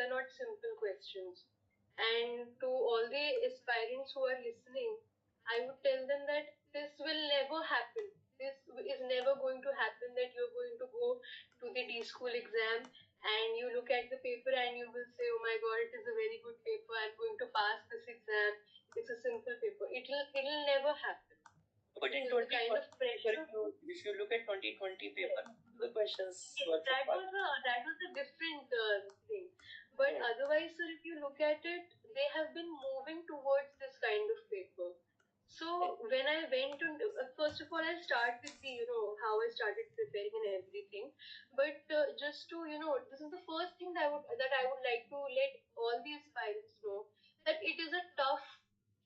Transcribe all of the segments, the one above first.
are not simple questions. And to all the aspirants who are listening, I would tell them that this will never happen. This is never going to happen that you're going to go to the D school exam and you look at the paper and you will say, oh my god, it is a very good paper, I'm going to pass this exam. It's a simple paper. It'll never happen. But in 2020, kind of pressure, if you look at 2020 paper, the questions were that was a different thing. But otherwise, sir, if you look at it, they have been moving towards this kind of paper. So when I went to, first of all, I'll start with the, how I started preparing and everything. But just to, this is the first thing that I would like to let all the aspirants know that it is a tough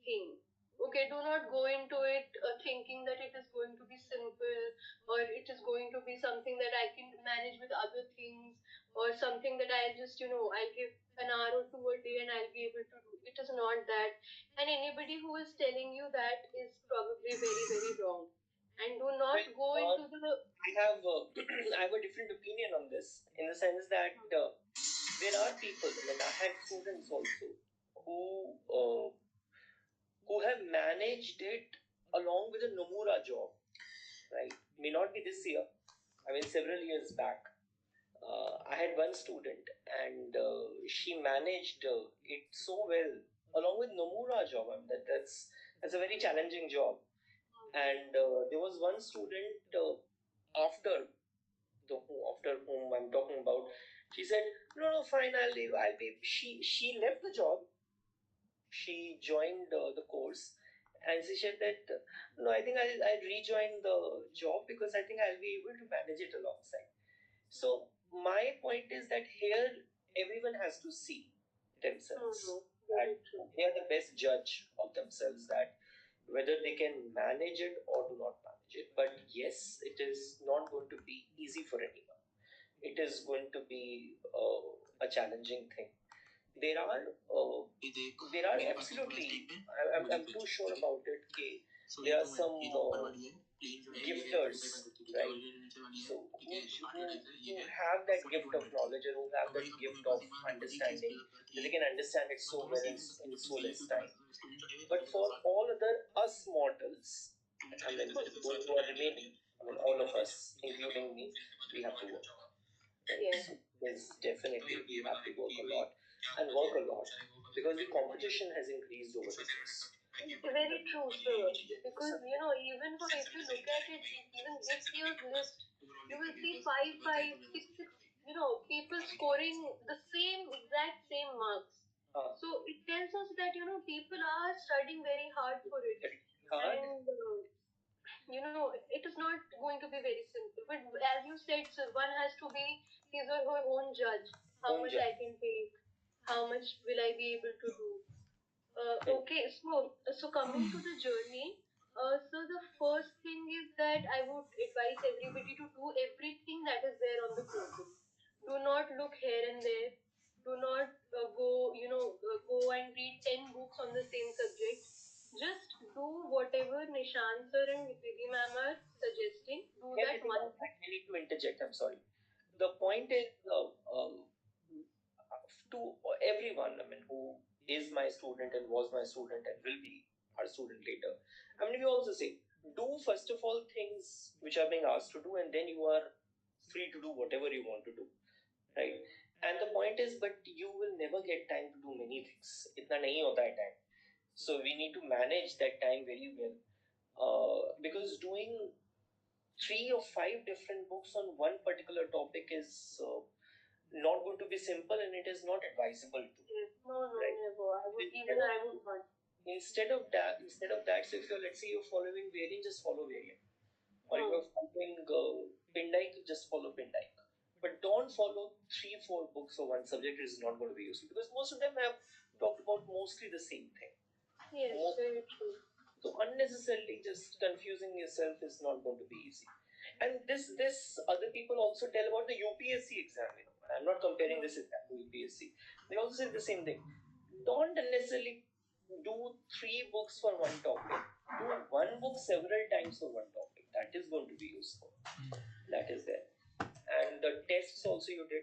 thing. Okay, do not go into it thinking that it is going to be simple or it is going to be something that I can manage with other things or something that I'll just, I'll give an hour or two a day and I'll be able to do. It is not that. And anybody who is telling you that is probably very, very wrong. And do not go into the. I have a different opinion on this in the sense that there are people, I mean, I had students also who have managed it along with a Nomura job, right? May not be this year. I mean, several years back. I had one student and she managed it so well along with Nomura job. I mean, that's a very challenging job. And there was one student after whom I'm talking about. She said, "No, fine, I'll leave. I'll be." She left the job. She joined the course, and she said that no, I think I'll rejoin the job because I think I'll be able to manage it alongside. So my point is that here everyone has to see themselves. And they are the best judge of themselves that whether they can manage it or do not manage it. But yes, it is not going to be easy for anyone. It is going to be a challenging thing. There are absolutely. I'm too sure about it. Okay, there are some gifters, right? So who have that gift of knowledge and who have that gift of understanding, they can understand it so well in so less time. But for all other us mortals, I mean those who are remaining, I mean all of us, including me, we have to work. Yes, yes, definitely we have to work a lot and work a lot because the competition has increased over the years. Very true, sir. Because even if you look at it, even this year's list, you will see 5, 5, 6, 6. People scoring the exact same marks. So it tells us that people are studying very hard for it, and it is not going to be very simple. But as you said, sir, one has to be his or her own judge. How much I can take? How much will I be able to do? Okay, so coming to the journey, so the first thing is that I would advise everybody to do everything that is there on the portal. Do not look here and there. Do not go and read 10 books on the same subject. Just do whatever Nishant sir and Vidhi ma'am are suggesting. Do that one. I need to interject. I'm sorry. The point is to everyone. I mean, who is my student and was my student and will be our student later. I mean, we also say do first of all things which are being asked to do, and then you are free to do whatever you want to do, right? And the point is, but you will never get time to do many things. Itna nahi hota hai time. So we need to manage that time very well. Because doing 3 or 5 different books on one particular topic is not going to be simple and it is not advisable to. No, right? Never. I would not. Instead of that, so if you're, let's say you're following variant, just follow variant. Or if you're following Pindike, just follow Pindike. But don't follow 3, 4 books for one subject. It is not going to be useful because most of them have talked about mostly the same thing. Yes, very true. So unnecessarily just confusing yourself is not going to be easy. And this other people also tell about the UPSC exam. I'm not comparing this exam to UPSC. They also say the same thing. Don't unnecessarily do 3 books for one topic. Do one book several times for one topic. That is going to be useful. That is there. And the tests also you did.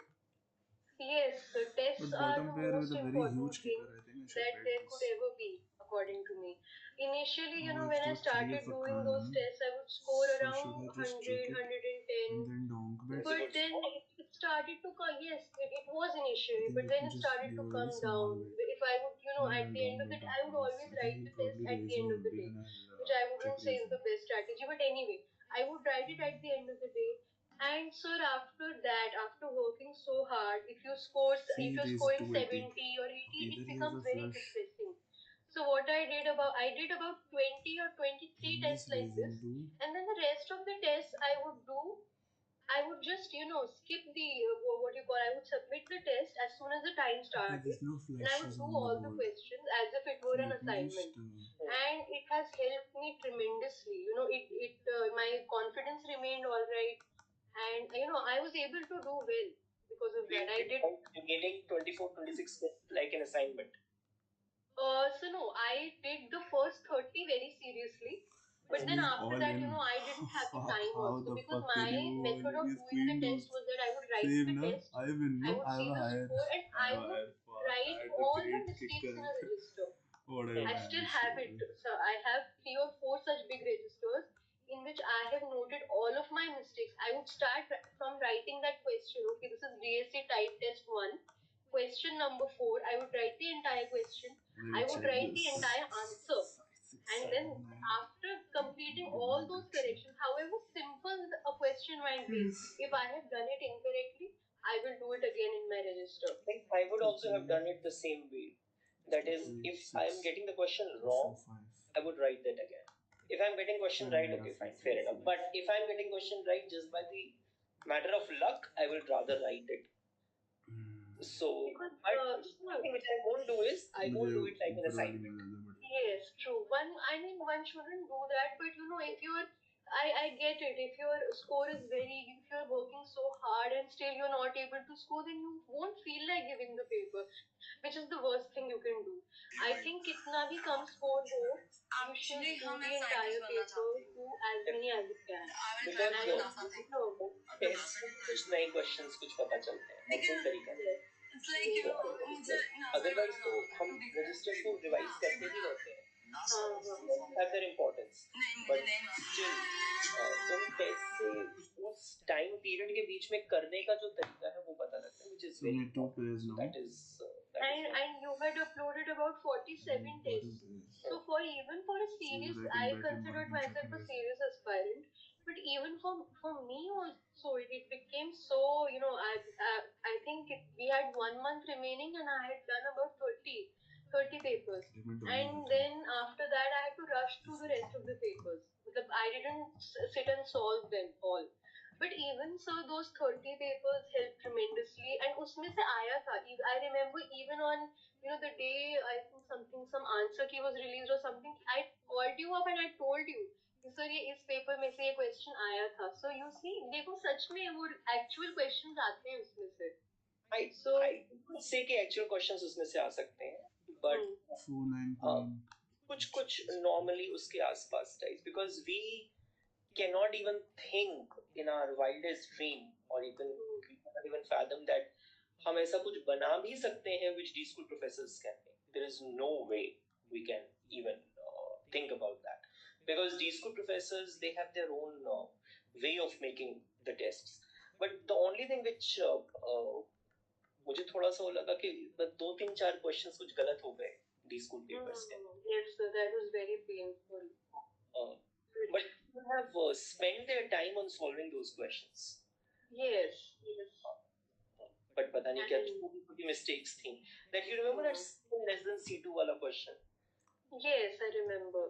Yes, the tests But are the bottom pair most with a very important huge thing kicker, I think I should that bet there could this. ever be, according to me. Initially, Oh, when I've I got 3 started of a doing those kind. tests, I would score So around should I just check 100, it and then donk bet? That's a But good then score. it started to come. Yes, it was I initially, think but let then me it just started give to a very come small down. bet. If I would, Maybe at I'll the end donk of bet it, I after would this. always I think write he'll the test probably at raise the end me of the only, day, then which I'll I check wouldn't say raise is him. the best strategy. But anyway, I would write it at the end of the day. And sir, after that, after working so hard, See, if he you're raised scoring 280. 70 or Okay, 80, either it he has becomes a very flush. depressing. So what I did about 20 or 23 He's tests just like this, raising to. and then the rest of the tests I would just, skip the what you call. I would submit the test as soon as the time Okay, started, there's no and I would flushes do on the all the board. questions as if it were So an let me just. assignment. And it has helped me tremendously. My confidence remained all right, and I was able to do well because of So that. you I did did. like remaining 24, 26 like an assignment. So no, I did the first 30 very seriously. But So then he's after all that, in. I didn't have the Fuck, time how also the because fuck can my you go all method in? of He's doing the queen test deuce. was that I would write Same, the na? test, I win, I no? would I have see a the higher. score, and I I have a would higher. Fuck, I write had the all the great mistakes in kicker. a register. What did I I still manage to have do? it. So I have 3 or 4 such big registers in which I have noted all of my mistakes. I would start from writing that question. Okay, this is DSC type test 1. Question number 4. I would write the entire question. Let me I would check write the this. entire answer. 5, 6, And 7, then 9. after completing Give me all a those good shot. corrections, however simple a question might be, Yes. if I have done it incorrectly, I will do it again in my register. Like I would also have Okay. done it the same way. That is, 3, if I am 6, getting the question 2, 4, wrong, 5. I would write that again. If I'm getting question right, okay, fine, fair enough. But if I'm getting question right just by the matter of luck, I would rather write it. So, Because, but one thing which I won't do is I won't do मुझे it like an ऊपर वाली assignment. में ज़्यादा बड़ी. yes, true. One shouldn't do that, but if I get it. If your score is if you're working so hard and still you're not able to score, then you won't feel like giving the paper, which is the worst thing you can do. I think kitna bhi kam score ho, you should do the entire paper, do as many as you can. Because And, test में कुछ नए questions कुछ पता चलते हैं और कोई तरीका नहीं. yes, yes, तो yes. अदरवाइज तो हम रजिस्टर्स को रिवाइज करते ही रहते हैं. Have their importance, but still उन टेस्ट से उस टाइम पीरियड के बीच में करने का जो तरीका है वो पता लगता है, which is So very my 2 important. pairs now. That is And you had uploaded about 47 tests. So even for a serious, So I I can bet and considered I can myself check a raise. serious aspirant. But even for me also, it became so, I think we had 1 month remaining and I had done about 30 papers. Let me donate And that. then after that, I had to rush through the rest of the papers. I didn't sit and solve them all. But even so, those 30 papers helped tremendously. And उसमें से आया था. I remember even on, the day I think some answer key was released or something, I called you up and I told you, कि sir ये इस paper में से ये क्वेश्चन आया था. So you see, देखो सच में वो actual questions आते हैं उसमें से. I would say कि actual questions उसमें से आ सकते हैं, but 4, 9 queen. कुछ normally उसके आसपास type, because we cannot even think in our wildest dream or even we cannot even fathom that हम ऐसा कुछ बना भी सकते हैं which D school professors can make. There is no way we can even think about that, because D school professors, they have their own way of making the tests. But the only thing which मुझे थोड़ा सा वो लगा कि 2 3 4 questions कुछ गलत हो गए डी स्कूल पेपर्स के. Yes, sir, that was very painful. But you have spent their time on solving those questions. Yes. But पता नहीं क्या छोटी mistakes थी. That you remember that less than C2 वाला question? Yes, I remember.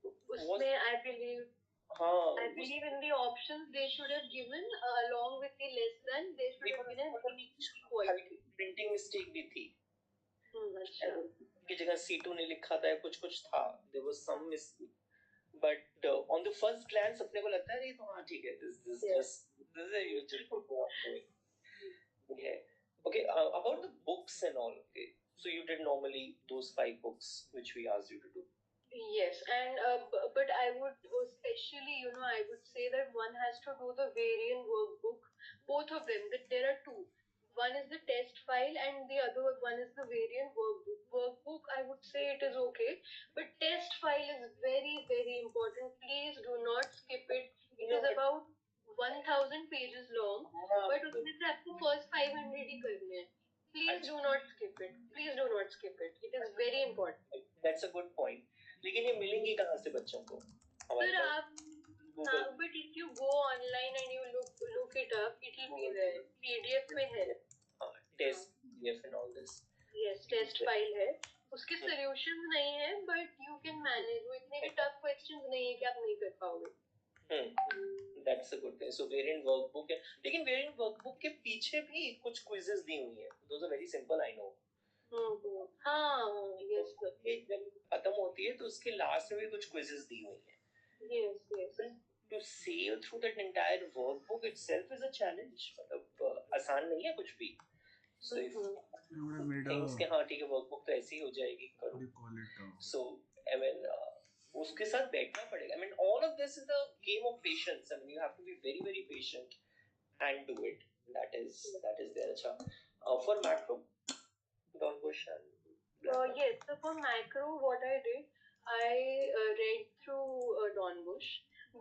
उसमें I believe in the options they should have given along with the less than, they should have given an inequality. Printing mistake भी थी. अच्छा. की जगह C2 नहीं लिखा था, कुछ था. There was some mistake. But on the first glance अपने को लगता है ये तो हाँ ठीक है. This is a you just go on doing. Yeah. Okay. About the books and all. Okay. So you did normally those 5 books which we asked you to do. Yes, and but I would especially, I would say that one has to do the variant workbook. Both of them. That there are two. one is the test file and the other one is the variant workbook. Workbook, I would say it is okay, but test file is very, very important. Please do not skip it. It is about 1000 pages long, but उसमें से आपको first 500 ही करने हैं. Please do not skip it. Please do not skip it. It is very important. That's a good point. लेकिन ये मिलेंगी कहाँ से बच्चों को? Sir, but if you go online and you look it up, it will be there. PDF में है. Test PDF and all this. Yes, test file है. उसके solutions नहीं है, but you can manage. वो इतने भी tough questions नहीं है कि आप नहीं कर पाओगे. That's a good thing. So variant workbook है, लेकिन variant workbook के पीछे भी कुछ quizzes दी हुई हैं. Those are very simple, I know. हाँ, yes sir. जब खत्म होती है तो उसके लास्ट में भी कुछ quizzes दी हुई हैं. Yes, yes. To sail through that entire workbook itself is a challenge. मतलब आसान नहीं है कुछ भी. So if things के हाँ ठीक है workbook तो ऐसी ही हो जाएगी करो. So I mean उसके साथ बैठना पड़ेगा. I mean all of this is a game of patience. I mean you have to be very very patient and do it. That is there. अच्छा. For macro, don't question. Yes. So for macro, what I did, I read through Don Bush,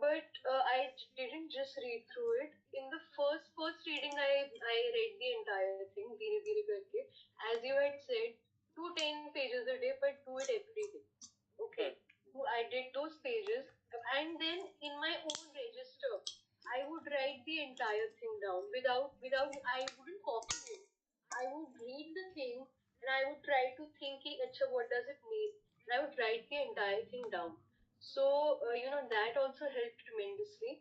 but I didn't just read through it. In the first reading, I read the entire thing, धीरे धीरे करके. As you had said, 10 pages a day, but do it every day. Okay. So I did those pages, and then in my own register, I would write the entire thing down without I wouldn't copy it. I would read the thing and I would try to think, "Achha, what does it mean?" And I would write the entire thing down. So that also helped tremendously.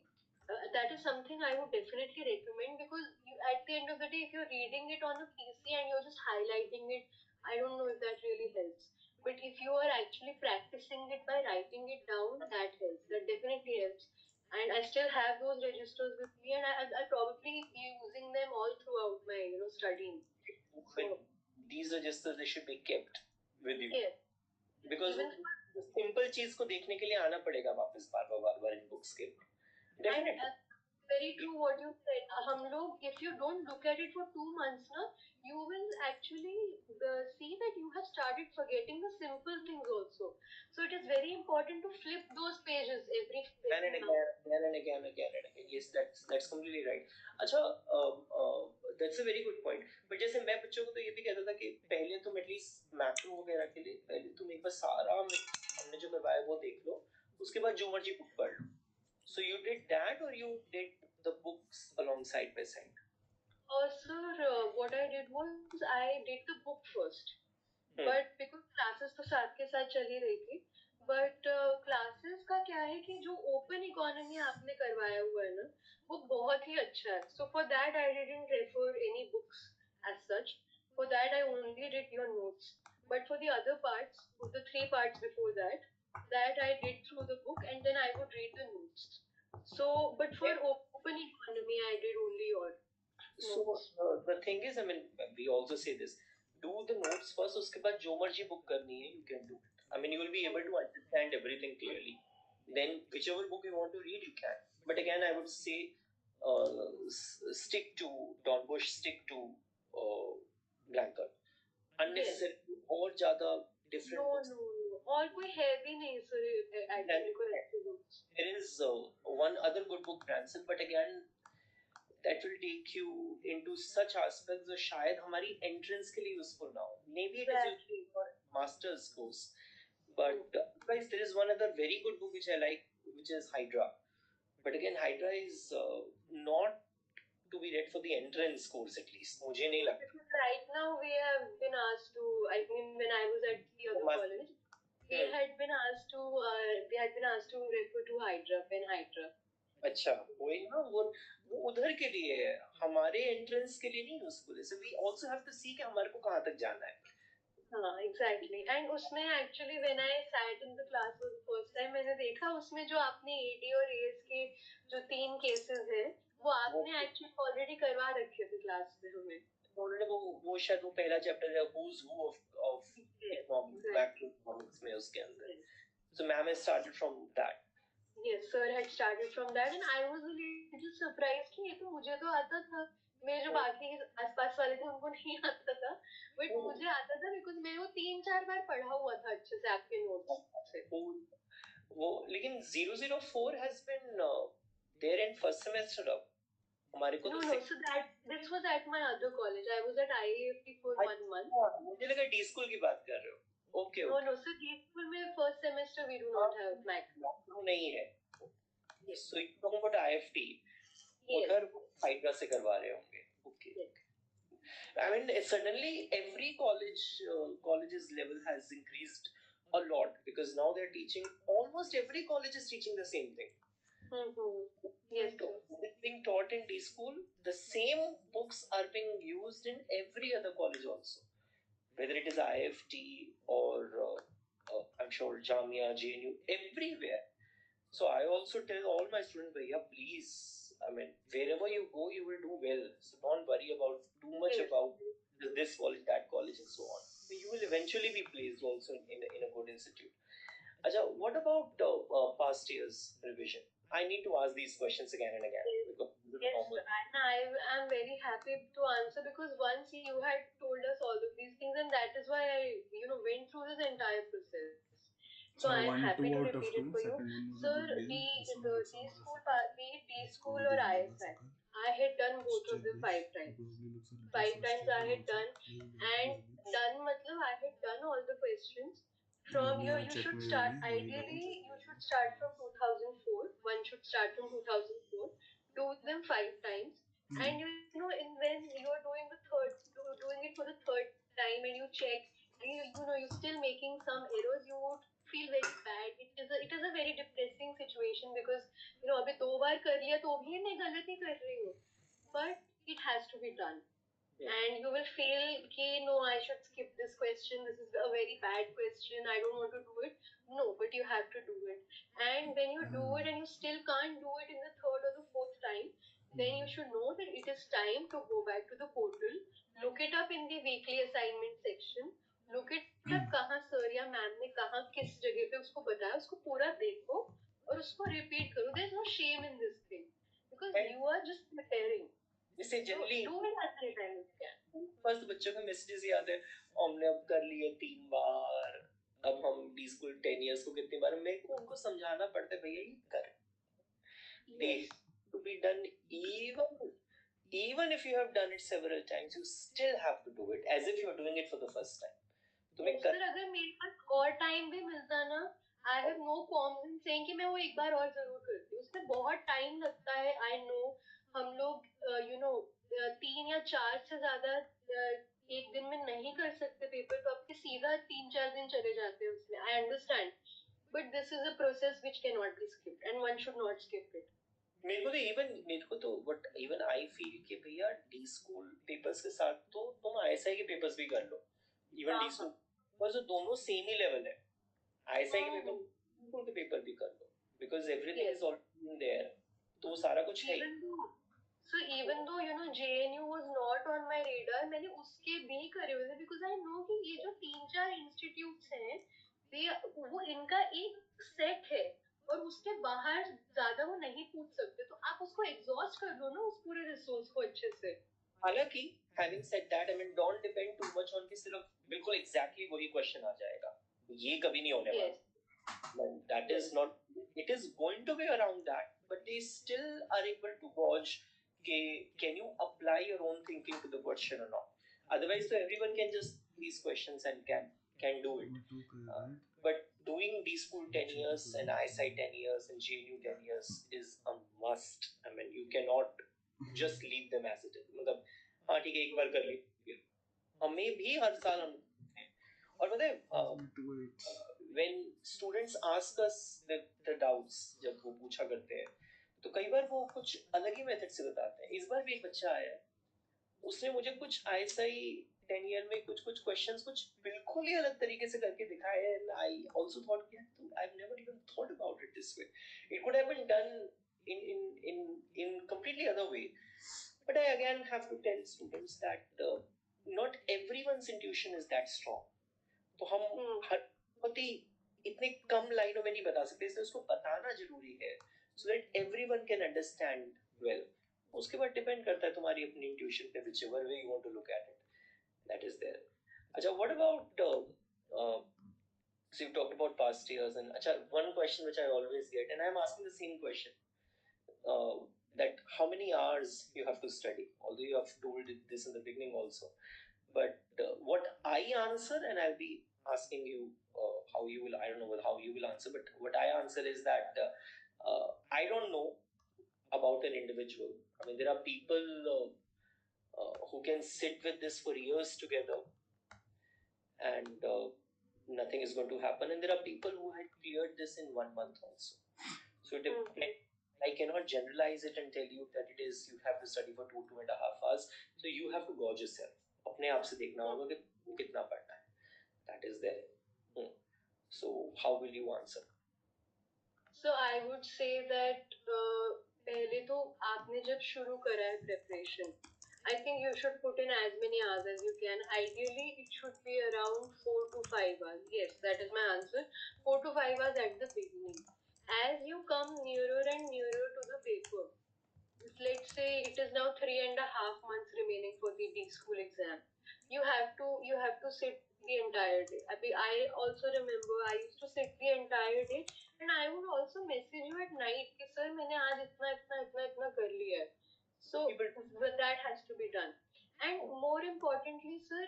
That is something I would definitely recommend because at the end of the day, if you're reading it on a PC and you're just highlighting it, I don't know if that really helps. But if you are actually practicing it by writing it down, that helps. That definitely helps. And I still have those registers with me, and I'll probably be using them all throughout my studying. So, these registers they should be kept with you. Yes. Because simple चीज को देखने के लिए आना पड़ेगा वापस बार-बार इन books के. Definitely. Very true what you said. हम लोग, if you don't look at it for 2 months, you will actually see that you have started forgetting the simple things also. So it is very important to flip those pages every again and again. Yes, that's completely right. अच्छा, that's a very good point. But जैसे मैं बच्चों को तो ये भी कहता था कि पहले तुम एटलीस्ट मैक्रो वगैरह के लिए पहले तुम एक बार सारा हमने जो करवाया वो देख लो, उसके बाद जो मर्जी बुक पढ़ लो. So you did that or you did the books alongside by side? Sir, what I did was I did the book first. But because classes तो साथ के साथ चल ही रही थी, but classes का क्या है कि जो open economy आपने करवाया हुआ है ना, वो बहुत ही अच्छा है. So for that I didn't refer any books as such. For that I only did your notes. But for the other parts, the 3 parts before that I did through the book and then I would read the notes. So, but for open economy I did only your notes. So the thing is, I mean, we also say this. Do the notes first, उसके बाद जो मर्जी book करनी है, you can do it. I mean, you will be able to understand everything clearly. Then whichever book you want to read, you can. But again, I would say, stick to Don Bush, stick to Blanker. Unnecessary और ज़्यादा different. No. और कोई है भी नहीं sir actually कोई अच्छे books. There is one other good book, Branson, but again, that will take you into such aspects जो शायद हमारी entrance के लिए useful ना हो. Maybe it is useful for master's course. But guys, there is one other very good book which I like, which is Hydra. But again, Hydra is not to be read for the entrance course at least. मुझे नहीं लगता. Right now we have been asked to. I mean, when I was at the other college, they had been asked to refer to Hydra, Pen Hydra. अच्छा, वही ना वो उधर के लिए है, हमारे एंट्रेंस के लिए नहीं यूजफुल है. So we also have to see कि हमारे को कहाँ तक जाना है. हाँ, exactly. And उसमें actually when I sat in the class for the first time, मैंने देखा उसमें जो आपने AD और AS के जो 3 cases हैं, वो आपने actually already करवा रखे थे class में हमें. उन्होंने वो शायद वो पहला चैप्टर है who's who of economics, macroeconomics में उसके अंदर. So ma'am has started from that. Yes, sir had started from that and I was a little surprised कि ये तो मुझे तो आता था. मेरे जो बाकी आसपास वाले थे उनको नहीं आता था, बट मुझे आता था बिकॉज मैंने वो 3-4 बार पढ़ा हुआ था अच्छे से आपके नोट्स से। वो लेकिन 004 has been there in first semester अब हमारे को No, तो no. So this was at my other college. I was at IAFT for 1 month. मुझे लगा डी स्कूल की बात कर रहे हो। Okay No, no. So D school में first semester we do not have math. नहीं है। So you talking about IFT? Yes. उधर हाइड्रा से करवा रहे होंगे। Okay. I mean, suddenly every college's level has increased a lot because now they're teaching. Almost every college is teaching the same thing. Yes. It's being taught in D school. The same books are being used in every other college also, whether it is IFT or I'm sure Jamia, JNU, everywhere. So I also tell all my students, Bhaiya, please, I mean, wherever you go, you will do well. So don't worry about too much about this college, that college, and so on. You will eventually be placed also in a good institute. Acha, what about past years revision? I need to ask these questions again and again. Yes, and I am very happy to answer because once you had told us all of these things, and that is why I, went through this entire process. So I am happy to repeat it for you. Sir, be it D school or ISI, I had done both of them 5 times. 5 times I had done, and done matlab I had done all the questions. From you should start, ideally you should start from 2004. One should start from 2004. Do them 5 times. And when you are doing doing it for the third time and you check, and you're still making some errors, you would feel very bad. It is a very depressing situation because अभी 2 बार कर लिया तो भी मैं गलती कर रही हूँ, but it has to be done. And you will feel okay, no, I should skip this question, this is a very bad question, I don't want to do it. No, but you have to do it. And when you do it and you still can't do it in the third or the fourth time, then you should know that it is time to go back to the portal, look it up in the weekly assignment section, look it up कहाँ sir या ma'am ने कहाँ किस जगह पे उसको बताया, उसको पूरा देखो और उसको repeat करो. There's no shame in this thing because you are just preparing. इससे generally do it as many times as you can. First बच्चों को मैसेजेस याद है, हमने अब कर लिए 3 बार, अब हम डी स्कूल 10 इयर्स को कितनी बार, मेरे को उनको समझाना पड़ता है, भैया ये कर. They to be done even if you have done it several times, you still have to do it as if you are doing it for the first time. Sir अगर मेरे पास और टाइम भी मिलता ना, I have no qualms in saying कि मैं वो एक बार और जरूर करती हूँ. उसमें बहुत टाइम लगता है, आई नो. हम लोग 3 या 4 से ज्यादा एक दिन में नहीं कर सकते पेपर, तो आपके सीधा 3-4 दिन चले जाते हैं उसमें. I understand, but this is a process which can not be skipped and one should not skip it. मेरे को तो बट इवन आई फील कि भैया डी स्कूल पेपर्स के साथ तो तुम आईएसआई के पेपर्स भी कर लो. इवन डी स्कूल पर जो दोनों सेम ही लेवल है, आईएसआई के पेपर स्कूल के पेपर भी कर लो because everything is already there, तो सारा कुछ है. So even though JNU was not on my radar, मैंने उसके भी करे हुए थे because I know कि ये जो 3-4 इंस्टीट्यूट्स हैं, वो इनका एक सेट है और उसके बाहर ज्यादा वो नहीं पूछ सकते, तो आप उसको एग्जॉस्ट कर दो ना उस पूरे रिसोर्स को अच्छे से. हालांकि having said that, I mean don't depend too much on कि सिर्फ बिल्कुल exactly वही क्वेश्चन आ जाएगा, ये कभी नहीं होने वाला. That is not, it is going to be around that, but they still are able to gauge can you apply your own thinking to the question or not. Otherwise so everyone can just these questions and can do it. But doing D school 10 years and ISI 10 years and JNU 10 years is a must. I mean you cannot just leave them as it is. मतलब हाँ ठीक है एक बार कर ली, हमें भी हर साल हम और पता है when students ask us the doubts, जब वो पूछा करते हैं तो कई बार वो कुछ अलग ही मेथड से बताते हैं. इस बार भी एक बच्चा आया, उसने मुझे कुछ आईएसआई 10 ईयर में कुछ क्वेश्चंस कुछ बिल्कुल ही अलग तरीके से करके दिखाए एंड आई आल्सो थॉट कि I have never even thought about it this way. It could have been done in completely other way. But I again have to tell students that not everyone's intuition is that strong. तो हम हर बहुत ही इतने कम लाइनों में नहीं बता सकते, इसलिए उसको बताना जरूरी है so that everyone can understand well. उसके बाद डिपेंड करता है तुम्हारी अपनी इंट्यूशन पे, whichever way you want to look at it, that is there. अच्छा, what about so you talked about past years, and अच्छा, one question which I always get, and I'm asking the same question, that how many hours you have to study, although you have told this in the beginning also, but what I answer, and I'll be asking you how you will, I don't know how you will answer, but what I answer is that I don't know about an individual. I mean, there are people who can sit with this for years together, and nothing is going to happen, and there are people who had cleared this in 1 month also. So I cannot generalize it and tell you that it is you have to study for 2.5 hours. So you have to gauge yourself. अपने आप से देखना होगा कि कितना पढ़ना है. That is there. So how will you answer? So I would say that पहले तो आपने जब शुरू करा है preparation, I think you should put in as many hours as you can. Ideally, it should be around 4 to 5 hours. Yes, that is my answer. 4 to 5 hours at the beginning. As you come nearer and nearer to the paper, let's say it is now 3.5 months remaining for the D school exam. You have to sit the entire day. I also remember I used to sit the entire day, and I would also message you at night कि sir मैंने आज इतना इतना इतना इतना कर लिया है. So that has to be done. And more importantly, sir,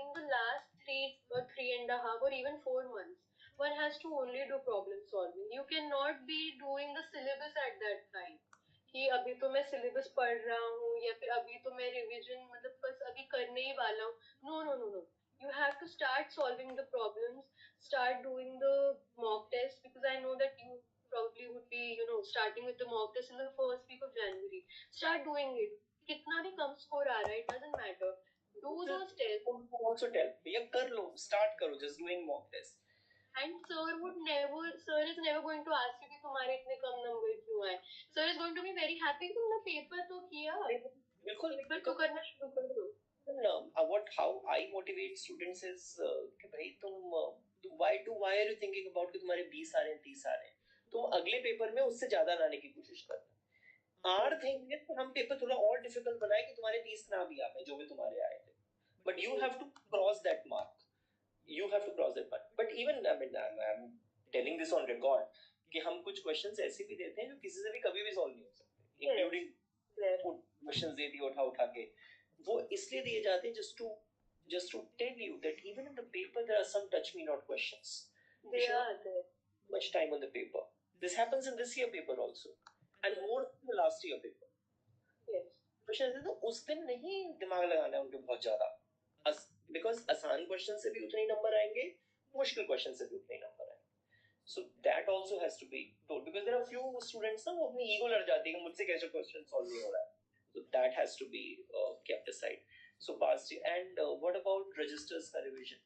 in the last 3 or 3.5 or even 4 months, one has to only do problem solving. You cannot be doing the syllabus at that time. कि अभी तो मैं syllabus पढ़ रहा हूँ या फिर अभी तो मैं रिवीजन मतलब बस अभी करने ही वाला हूँ. No no no no, you have to start solving the problems, start doing the mock test, because I know that you probably would be starting with the mock test in the first week of January. Start doing it. कितना भी कम score आ रहा है, it doesn't matter. Do those tests. Also tell भैया कर लो, start करो, just doing mock test. And sir is never going to ask you कि तुम्हारे इतने कम नंबर क्यों आए. Sir is going to be very happy कि तुमने पेपर तो किया. बिल्कुल पेपर तो करना शुरू कर दो. How I motivate students is कि भाई why are you thinking about कि तुम्हारे 20 आ रहे हैं 30 आ रहे हैं, तुम अगले पेपर में उससे ज्यादा लाने की कोशिश करना. आर थिंग है कि हम पेपर थोड़ा और डिफिकल्ट बनाए कि तुम्हारे 30 ना भी आ पाए जो भी तुम्हारे आए थे, but you have to cross that mark. You have to cross that part. But even I mean, I'm telling this on record कि हम कुछ questions ऐसे भी देते हैं जो किसी से भी कभी भी solve नहीं हो सकते, including questions दे दिए उठा के. वो इसलिए दिए जाते हैं just to tell you that even in the paper there are some touch me not questions. They are there. Much time on the paper. This happens in this year paper also, and more in the last year paper. Yes. Questions तो उस दिन नहीं दिमाग लगाना है उनके बहुत ज्यादा, because आसान क्वेश्चन से भी उतने ही नंबर आएंगे, मुश्किल क्वेश्चन से भी उतने ही नंबर आएंगे. So that also has to be told, because there are few students ना वो अपनी ईगो लड़ जाती है कि मुझसे कैसे क्वेश्चन सॉल्व नहीं हो रहा है. So that has to be kept aside. So past, and what about registers का revision?